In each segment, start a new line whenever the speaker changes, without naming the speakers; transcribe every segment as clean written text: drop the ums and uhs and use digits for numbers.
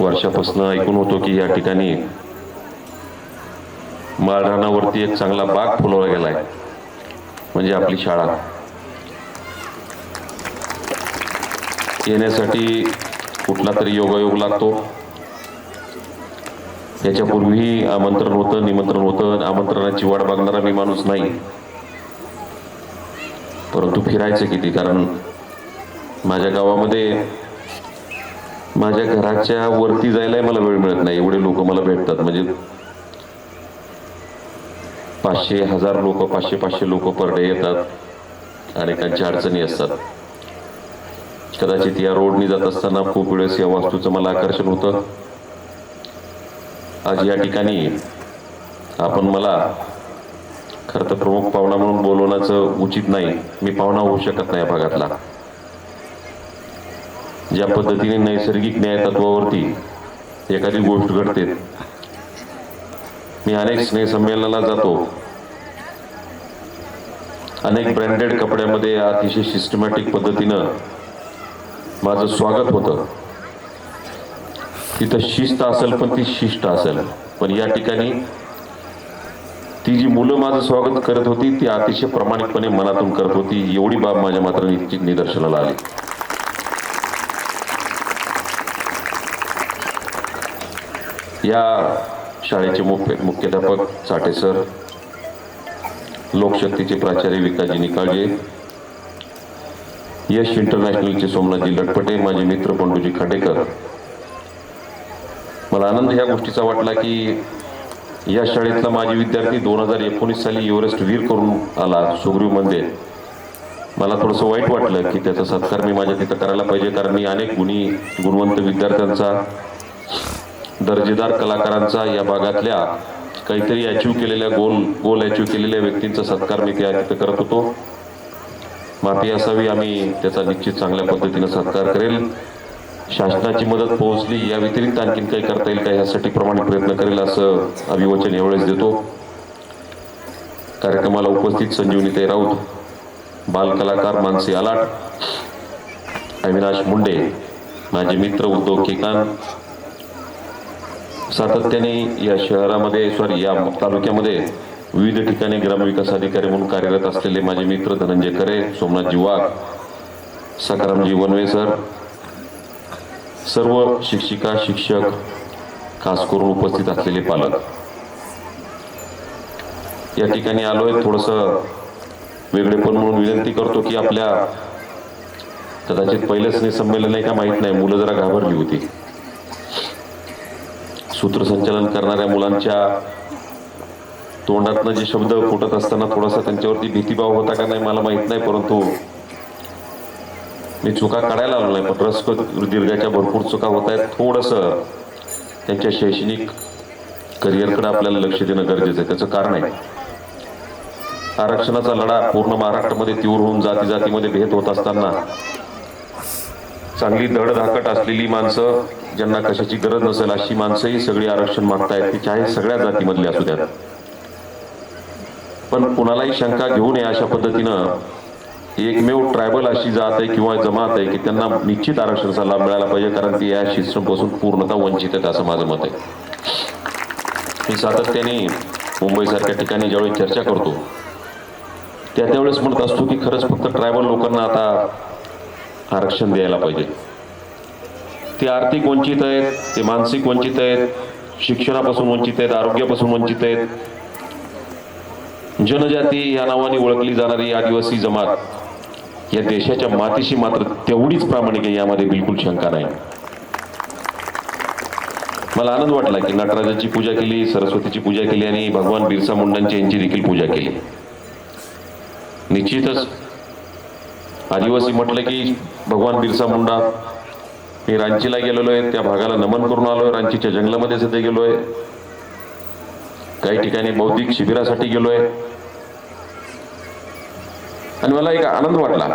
वर्षापासून ऐकून होतो की या ठिकाणी माळरानावरती एक चांगला बाग फुलवला गेलाय, म्हणजे आपली शाळा. येण्यासाठी कुठला तरी योगायोग लागतो. याच्यापूर्वीही आमंत्रण होतं, निमंत्रण होतं. आमंत्रणाची वाट बघणारा मी माणूस नाही, परंतु फिरायचं किती, कारण माझ्या गावामध्ये माझ्या घराच्या वरती जायला मला वेळ मिळत नाही. एवढे लोक मला भेटतात, म्हणजे 500 1000 लोक, 500 लोक पर डे येतात. अनेकांच्या अडचणी असतात. कदाचित या रोडनी जात असताना खूप वेळेस या वास्तूचं मला आकर्षण होतं. आज या ठिकाणी आपण मला खरं तर प्रमुख पाहुणा म्हणून बोलवण्याचं उचित नाही. मी पाहुणा होऊ शकत नाही या भागातला. ज्या पद्धतीने नैसर्गिक न्याय तत्वावरती एखादी गोष्ट घडते, मी अनेक स्नेहसंमेलनाला जातो. अनेक ब्रँडेड कपड्यामध्ये अतिशय सिस्टमॅटिक पद्धतीनं माझं स्वागत होतं. तिथं शिस्त असेल, पण ती शिष्ट असेल. पण या ठिकाणी ती जी मुलं माझं स्वागत करत होती ती अतिशय प्रामाणिकपणे मनातून करत होती. एवढी बाब माझ्या मात्र निदर्शनाला आली. या शाळेचे मुख्याध्यापक चाटे सर, लोकशक्तीचे प्राचार्य विकासजी निकाळजे, यश इंटरनॅशनलचे सोमनाथजी लटपटे, माझे मित्र पंडूजी खांडेकर. मला आनंद ह्या गोष्टीचा वाटला की या शाळेतला माझी विद्यार्थी 2019 साली एव्हरेस्ट वीर करून आला सुग्रीवमध्ये. मला थोडंसं वाईट वाटलं की त्याचा सत्कार मी माझ्या तिथं करायला पाहिजे, कारण मी अनेक गुणवंत विद्यार्थ्यांचा, दर्जेदार कलाकारांचा, या भागातल्या काहीतरी अचीव केलेल्या गोल अचीव केलेल्या व्यक्तींचा सत्कार मी त्या तिथं करत होतो. माफी असावी, आम्ही त्याचा निश्चित चांगल्या पद्धतीनं सत्कार करेल. शासनाची मदत पोहोचली या व्यतिरिक्त आणखीन काही करता येईल का यासाठी प्रामाणिक प्रयत्न करेल असं अभिवचन यावेळेस देतो. कार्यक्रमाला उपस्थित संजीवनीताई राऊत, बालकलाकार मानसी आलाट, अविनाश मुंडे, माझे मित्र उद्धव केकान, सातत्याने या शहरामध्ये या तालुक्यामध्ये विविध ठिकाणी ग्रामविकास अधिकारी म्हणून कार्यरत असलेले माझे मित्र धनंजय खरे, सोमनाथजी वाघ, सकारामजी वनवे सर, सर्व शिक्षिका, शिक्षक, खास करून उपस्थित असलेले पालक. या ठिकाणी आलोय थोडंसं वेगळेपण म्हणून विनंती करतो की आपल्या कदाचित पहिलेच संमेलन आहे का माहीत नाही, मुलं जरा घाबरली होती. सूत्रसंचालन करणाऱ्या मुलांच्या तोंडातनं जे शब्द फुटत असताना थोडासा त्यांच्यावरती भीतीभाव होता का नाही मला माहीत नाही, परंतु मी चुका काढायला आलो नाही. पण रस दीर्घाच्या भरपूर चुका होत आहेत. थोडंसं त्यांच्या शैक्षणिक करिअरकडे आपल्याला लक्ष देणं गरजेचं आहे. त्याचं कारण आहे आरक्षणाचा लढा पूर्ण महाराष्ट्रामध्ये तीव्र होऊन जाती जातीमध्ये भेद होत असताना चांगली धडधाकट असलेली माणसं, ज्यांना कशाची गरज नसेल अशी माणसंही सगळी आरक्षण मागतायत. ती चाहे सगळ्या जातीमधली असू द्यात. पण कुणालाही शंका घेऊ नये अशा पद्धतीनं एकमेव ट्रायबल अशी जात आहे किंवा जमात आहे की त्यांना निश्चित आरक्षणाचा लाभ मिळाला पाहिजे, कारण ती या सिस्टमपासून पूर्णतः वंचित आहेत असं माझं मत आहे. मी सातत्याने मुंबईसारख्या ठिकाणी ज्यावेळी चर्चा करतो त्यावेळेस म्हणत असतो की खरंच फक्त ट्रायबल लोकांना आता आरक्षण द्यायला पाहिजे. ते आर्थिक वंचित आहेत, ते मानसिक वंचित आहेत, शिक्षणापासून वंचित आहेत, आरोग्यापासून वंचित आहेत. जनजाती या नावाने ओळखली जाणारी आदिवासी जमात या देशाच्या मातीशी मात्र तेवढीच प्रामाणिक आहे, यामध्ये बिलकुल शंका नाही. मला आनंद वाटला की नटराजाची पूजा केली, सरस्वतीची पूजा केली आणि भगवान बिरसा मुंडांची यांची देखील पूजा केली. निश्चितच आदिवासी म्हटलं की भगवान बिरसा मुंडा. मी रांचीला गेलेलो आहे, त्या भागाला नमन करून आलोय. रांचीच्या जंगलामध्ये सध्या गेलोय, काही ठिकाणी बौद्धिक शिबिरासाठी गेलोय आणि मला एक आनंद वाटला.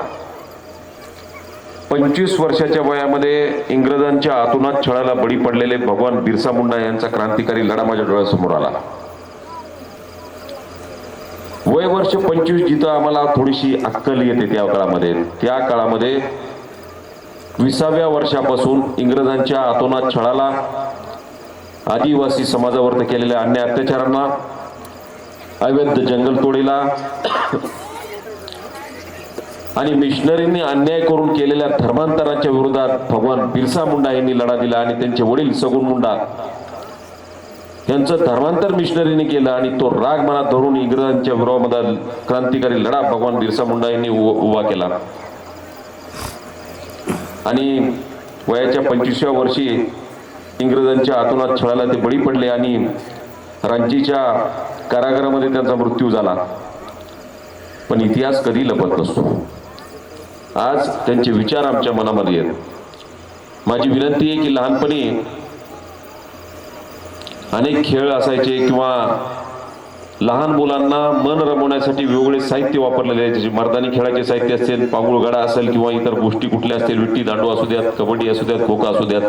25 वर्षाच्या वयामध्ये इंग्रजांच्या आतुनात छळाला बळी पडलेले भगवान बिरसा मुंडा यांचा क्रांतिकारी लढा माझ्या डोळ्यासमोर आला. वय वर्ष 25, जिथं आम्हाला थोडीशी अक्कल येते त्या काळामध्ये 20व्या वर्षापासून इंग्रजांच्या अतोनात छळाला, आदिवासी समाजावर केलेल्या अन्याय अत्याचारांना, अवैध जंगलतोडीला आणि मिशनरींनी अन्याय करून केलेल्या धर्मांतराच्या विरोधात भगवान बिरसा मुंडा यांनी लढा दिला आणि त्यांचे वडील सगुन मुंडा यांचं धर्मांतर मिशनरीने केलं आणि तो राग मनात धरून इंग्रजांच्या विरोधात क्रांतिकारी लढा भगवान बिरसा मुंडा यांनी उभा केला आणि वयाच्या 25व्या वर्षी इंग्रजांच्या अतोनात छळाला ते बळी पडले आणि रांचीच्या कारागृहामध्ये त्यांचा मृत्यू झाला. पण इतिहास कधी लपत नसतो. आज त्यांचे विचार आमच्या मनामध्ये आहेत. माझी विनंती आहे की लहानपणी अनेक खेळ असायचे किंवा लहान मुलांना मन रमवण्यासाठी वेगवेगळे साहित्य वापरलेले आहे. मर्दानी खेळाचे साहित्य असेल, पांगुळगडा असेल किंवा इतर गोष्टी कुठल्या असतील, विट्टी दांडू असू द्यात, कबड्डी असू द्यात, खो खो असू द्यात.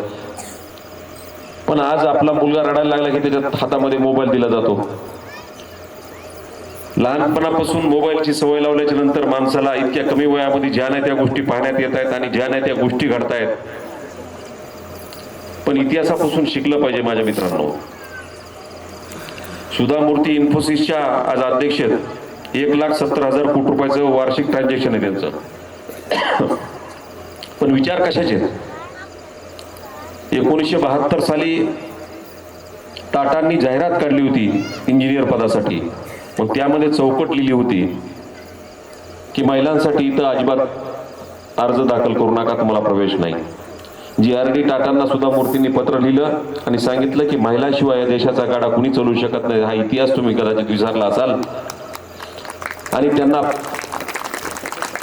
पण आज आपला मुलगा रडायला लागला की त्याच्या हातामध्ये मोबाईल दिला जातो. लहानपणापासून मोबाईलची सवय लावल्याच्या नंतर माणसाला इतक्या कमी वयामध्ये ज्या नाही त्या गोष्टी पाहण्यात येत आहेत आणि ज्या नाही त्या गोष्टी घडतायत. पण इतिहासापासून शिकलं पाहिजे माझ्या मित्रांनो. सुधा मूर्ती इन्फोसिसच्या आज अध्यक्ष 1,70,000 कोटी रुपयाचं वार्षिक ट्रान्झॅक्शन आहे त्यांचं. पण विचार कशाचे? 1972 साली टाटांनी जाहिरात काढली होती इंजिनियर पदासाठी. मग त्यामध्ये चौकट लिहिली होती की महिलांसाठी इथं अजिबात अर्ज दाखल करू नका, तुम्हाला प्रवेश नाही. GRD टाटांना सुद्धा मूर्तींनी पत्र लिहिलं आणि सांगितलं की महिलाशिवाय या देशाचा गाडा कुणी चालवू शकत नाही. हा इतिहास तुम्ही कदाचित विसरला असाल. आणि त्यांना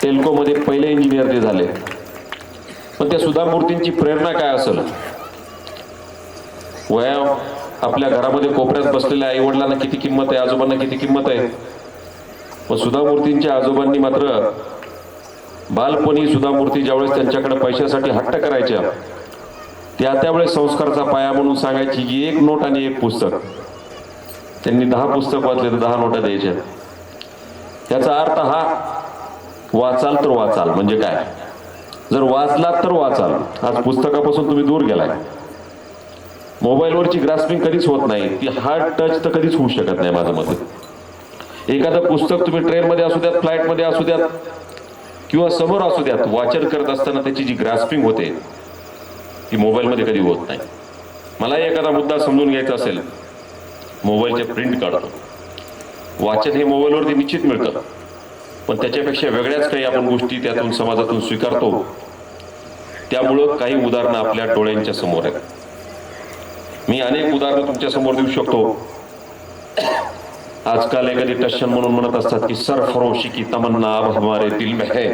टेल्कोमध्ये पहिले इंजिनियर ते झाले. पण त्या सुधा मूर्तींची प्रेरणा काय असेल? वया आपल्या घरामध्ये कोपऱ्यात बसलेल्या आई वडिलांना किती किंमत आहे, आजोबांना किती किंमत आहे. पण सुधा मूर्तींच्या आजोबांनी मात्र बालपणी सुधा मूर्ती ज्यावेळेस त्यांच्याकडे पैशासाठी हट्ट करायच्या त्यावेळेस संस्काराचा पाया म्हणून सांगायची की 1 नोट आणि 1 पुस्तक. त्यांनी 10 पुस्तक वाचले तर 10 नोटा द्यायच्या. याचा अर्थ हा, वाचाल तर वाचाल म्हणजे काय? जर वाचलात तर वाचाल. आज पुस्तकापासून तुम्ही दूर गेलाय. मोबाईलवरची ग्रास्पिंग कधीच होत नाही, ती हार्ड टच तर कधीच होऊ शकत नाही माझ्या मते. एखादं पुस्तक तुम्ही ट्रेनमध्ये असू द्यात, फ्लाईटमध्ये असू द्यात किंवा समोर असू द्यात, वाचन करत असताना त्याची जी ग्रास्पिंग होते ती मोबाईलमध्ये कधी होत नाही. मला एखादा मुद्दा समजून घ्यायचा असेल, मोबाईलचे प्रिंट काढतो. वाचन हे मोबाईलवरती निश्चित मिळतं, पण त्याच्यापेक्षा वेगळ्याच काही आपण गोष्टी त्यातून समाजातून स्वीकारतो. त्यामुळं काही उदाहरणं आपल्या डोळ्यांच्या समोर आहेत. मी अनेक उदाहरणं तुमच्या समोर देऊ शकतो. आजकाल एखादी टशन म्हणून म्हणत असतात की सरफरोशी की तमन्ना अब हमारे दिल में है,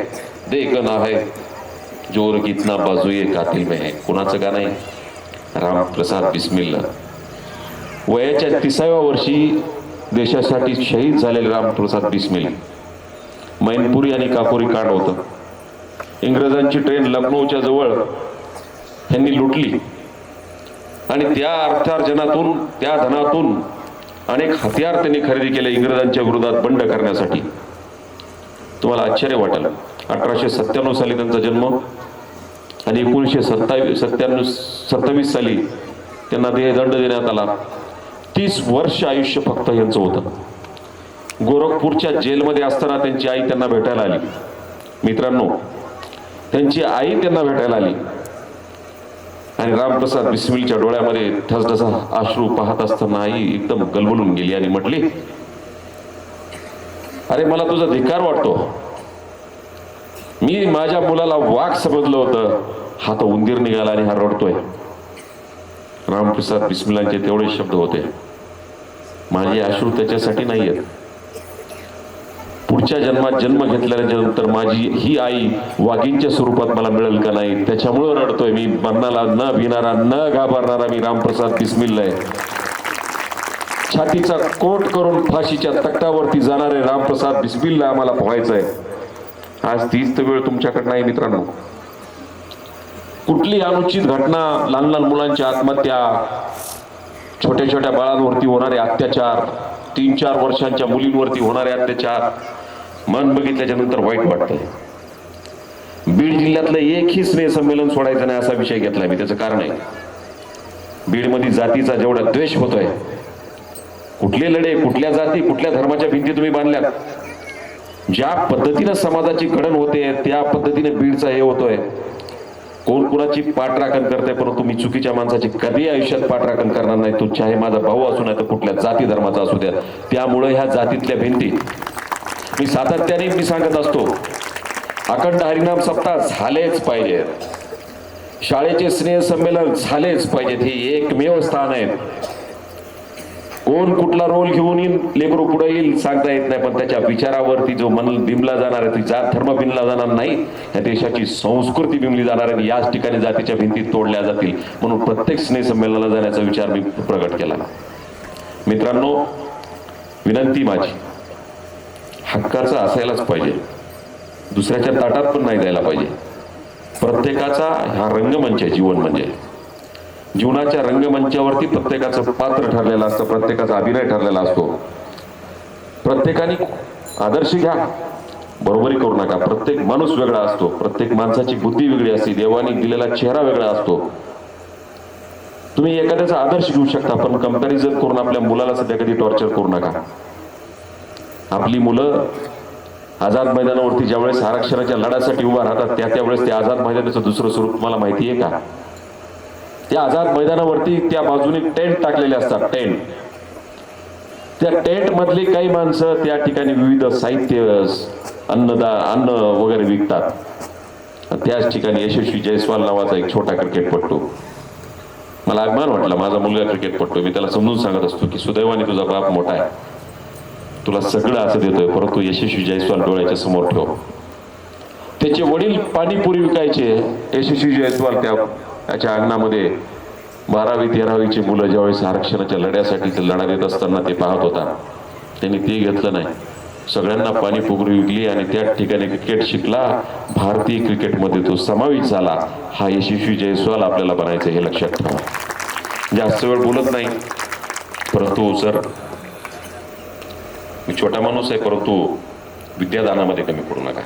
देखना है जोर कितना बाजुए कातिल में है. कुणाचं गाणं आहे? रामप्रसाद बिस्मिल्ला. वयाच्या 30व्या वर्षी देशासाठी शहीद झालेले रामप्रसाद बिस्मिल. मैनपुरी आणि काकोरी कांड होतं. इंग्रजांची ट्रेन लखनौच्या जवळ यांनी लुटली आणि त्या अर्थार्जनातून, त्या धनातून अनेक हत्यार त्यांनी खरेदी केले इंग्रजांच्या विरोधात बंड करण्यासाठी. तुम्हाला आश्चर्य वाटेल, 1897 साली त्यांचा जन्म आणि 1927 साली त्यांना देहदंड देण्यात आला. 30 वर्ष आयुष्य फक्त यांचं होतं. गोरखपूरच्या जेलमध्ये असताना त्यांची आई त्यांना भेटायला आली. मित्रांनो, त्यांची आई त्यांना भेटायला आली आणि रामप्रसाद बिस्मिलच्या डोळ्यामध्ये ठसठसा अश्रू पाहत असताना आई एकदम गलबलून गेली आणि म्हटली, अरे मला तुझा धिक्कार वाटतो. मी माझ्या मुलाला वाघ समजलं होतं, हा तर उंदीर निघाला आणि हा रडतोय. रामप्रसाद बिस्मिलांचे तेवढे शब्द होते. माझे अश्रू त्याच्यासाठी नाही आहेत. पुढच्या जन्मात जन्म घेतल्याच्या नंतर माझी ही आई वाघींच्या स्वरूपात मला मिळेल का नाही, त्याच्यामुळं रडतोय मी. मरणाला न भिणारा, न घाबरणारा मी रामप्रसाद बिस्मिल आहे. छातीचा कोट करून फाशीच्या तख्तावरती जाणारे रामप्रसाद बिस्मिलला आम्हाला पोहायचंय. आज तीच तर वेळ तुमच्याकडे नाही मित्रांनो. कुठली अनुचित घटना, लहान लहान मुलांची आत्महत्या, छोट्या छोट्या बाळांवरती होणारे अत्याचार, 3-4 वर्षांच्या मुलींवरती होणारे अत्याचार, मन बघितल्याच्या नंतर वाईट वाटतंय. बीड जिल्ह्यातलं एकही स्नेहसंमेलन सोडायचं नाही असा विषय घेतलाय मी. त्याचं कारण आहे, बीडमध्ये जातीचा जेवढा द्वेष होतोय, कुठले लढे, कुठल्या जाती, कुठल्या धर्माच्या भिंती तुम्ही बांधल्यात, ज्या पद्धतीनं समाजाची घडण होते त्या पद्धतीने बीडचा हे होतोय. कोण कुणाची पाठराखण करते, परंतु मी चुकीच्या माणसाची कधी आयुष्यात पाठराखण करणार नाही. तो चाहे माझा भाऊ असू नाही तर कुठल्या जाती धर्माचा असू द्या. त्यामुळे ह्या जातीतल्या भिंती मी सातत्याने मी सांगत असतो, अखंड हरिनाम सप्ताह झालेच पाहिजे, शाळेचे स्नेह संमेलन झालेच पाहिजेत. हे एकमेव स्थान आहे. कोण कुठला रोल घेऊन येईल, लेकरू पुढे येईल सांगता येत नाही, पण त्याच्या विचारावरती जो मन बिंबला जाणार आहे, ती जात धर्म बिंबला जाणार नाही, या देशाची संस्कृती बिंबली जाणार आहे. याच ठिकाणी जातीच्या भिंती तोडल्या जातील. म्हणून प्रत्येक स्नेह संमेलनाला जाण्याचा विचार मी प्रगट केला. मित्रांनो, विनंती माझी, हक्काचं असायलाच पाहिजे, दुसऱ्याच्या ताटात पण नाही द्यायला पाहिजे. प्रत्येकाचा हा रंगमंच आहे. जीवन म्हणजे जीवनाच्या रंगमंचावरती प्रत्येकाचं पात्र ठरलेलं असतं, प्रत्येकाचा अभिनय ठरलेला असतो. प्रत्येकाने आदर्श घ्या, बरोबरी करू नका. प्रत्येक माणूस वेगळा असतो, प्रत्येक माणसाची बुद्धी वेगळी असते, देवाने दिलेला चेहरा वेगळा असतो. तुम्ही एखाद्याचा आदर्श घेऊ शकता, पण कंपॅरिझन करून आपल्या मुलाला सध्या कधी टॉर्चर करू नका. आपली मुलं आझाद मैदानावरती ज्यावेळेस आरक्षणाच्या लढ्यासाठी उभा राहतात, त्यावेळेस ते आझाद मैदानाचं दुसरं स्वरूप तुम्हाला माहिती आहे का? त्या आझाद मैदानावरती त्या बाजूने टेंट टाकलेले असतात. टेंट, त्या टेंट मधली काही माणसं त्या ठिकाणी विविध साहित्य, अन्न वगैरे विकतात. त्याच ठिकाणी यशस्वी जयस्वाल नावाचा एक छोटा क्रिकेटपटू, मला अभिमान वाटला, माझा मुलगा क्रिकेटपटू. मी त्याला समजून सांगत असतो की सुदैवाने तुझा बाप मोठा आहे, तुला सगळं असं देतोय, परंतु यशस्वी जयस्वाल डोळ्याच्या समोर ठेव. त्याचे वडील पाणीपुरी विकायचे. यशस्वी जयस्वाल त्याच्या अंगणामध्ये 12वी 13वीची मुलं ज्यावेळेस आरक्षणाच्या लढ्यासाठी ते लढा देत असताना ते पाहत होता. त्यांनी ते घेतलं नाही, सगळ्यांना पाणीपुरी विकली आणि त्या ठिकाणी क्रिकेट शिकला. भारतीय क्रिकेटमध्ये तो समावेश झाला. हा यशस्वी जयस्वाल आपल्याला बनायचं, हे लक्षात ठेवा. जास्त वेळ बोलत नाही, परंतु सर मी छोटा माणूस आहे, परंतु विद्यादानामध्ये कमी पडू नका.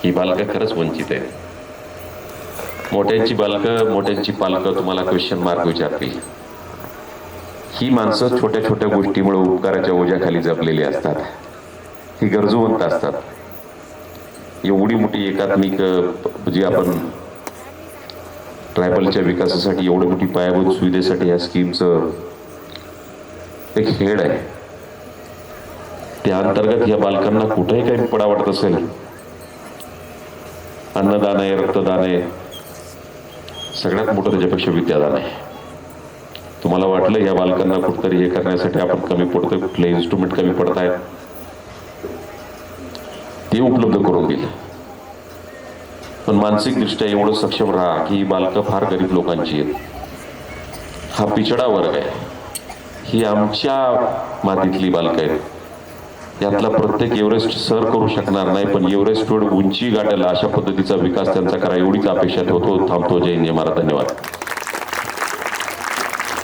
ही बालकं खरंच वंचित आहेत. मोठ्यांची बालकं, मोठ्यांची पालकं तुम्हाला क्वेश्चन मार्क विचारतील. ही माणसं छोट्या छोट्या गोष्टीमुळे उपकाराच्या ओझ्याखाली जपलेली असतात. ही गरजूवंत असतात. एवढी मोठी एकात्मिक जी आपण ट्रायबलच्या विकासासाठी एवढी मोठी पायाभूत सुविधेसाठी या स्कीमचं एक हेड आहे. त्या अंतर्गत या बालकांना कुठेही काही पडा वाटत असेल, अन्नदान आहे, रक्तदान आहे, सगळ्यात मोठं त्याच्यापेक्षा विद्यादान आहे. तुम्हाला वाटलं या बालकांना कुठतरी हे करण्यासाठी आपण कमी पडतोय, कुठले इन्स्ट्रुमेंट कमी पडत आहेत, ते उपलब्ध करून दिलं. पण मानसिकदृष्ट्या एवढं सक्षम राहा की ही बालकं फार गरीब लोकांची आहेत. हा पिछडा वर्ग आहे. ही आमच्या मातीतली बालकं आहेत. यातला प्रत्येक एव्हरेस्ट सर करू शकणार नाही, पण एव्हरेस्टवर उंची गाठायला अशा पद्धतीचा विकास त्यांचा करा एवढीच अपेक्षा ठेवतो. थांबतो. जय हिंद, जय महाराज. धन्यवाद.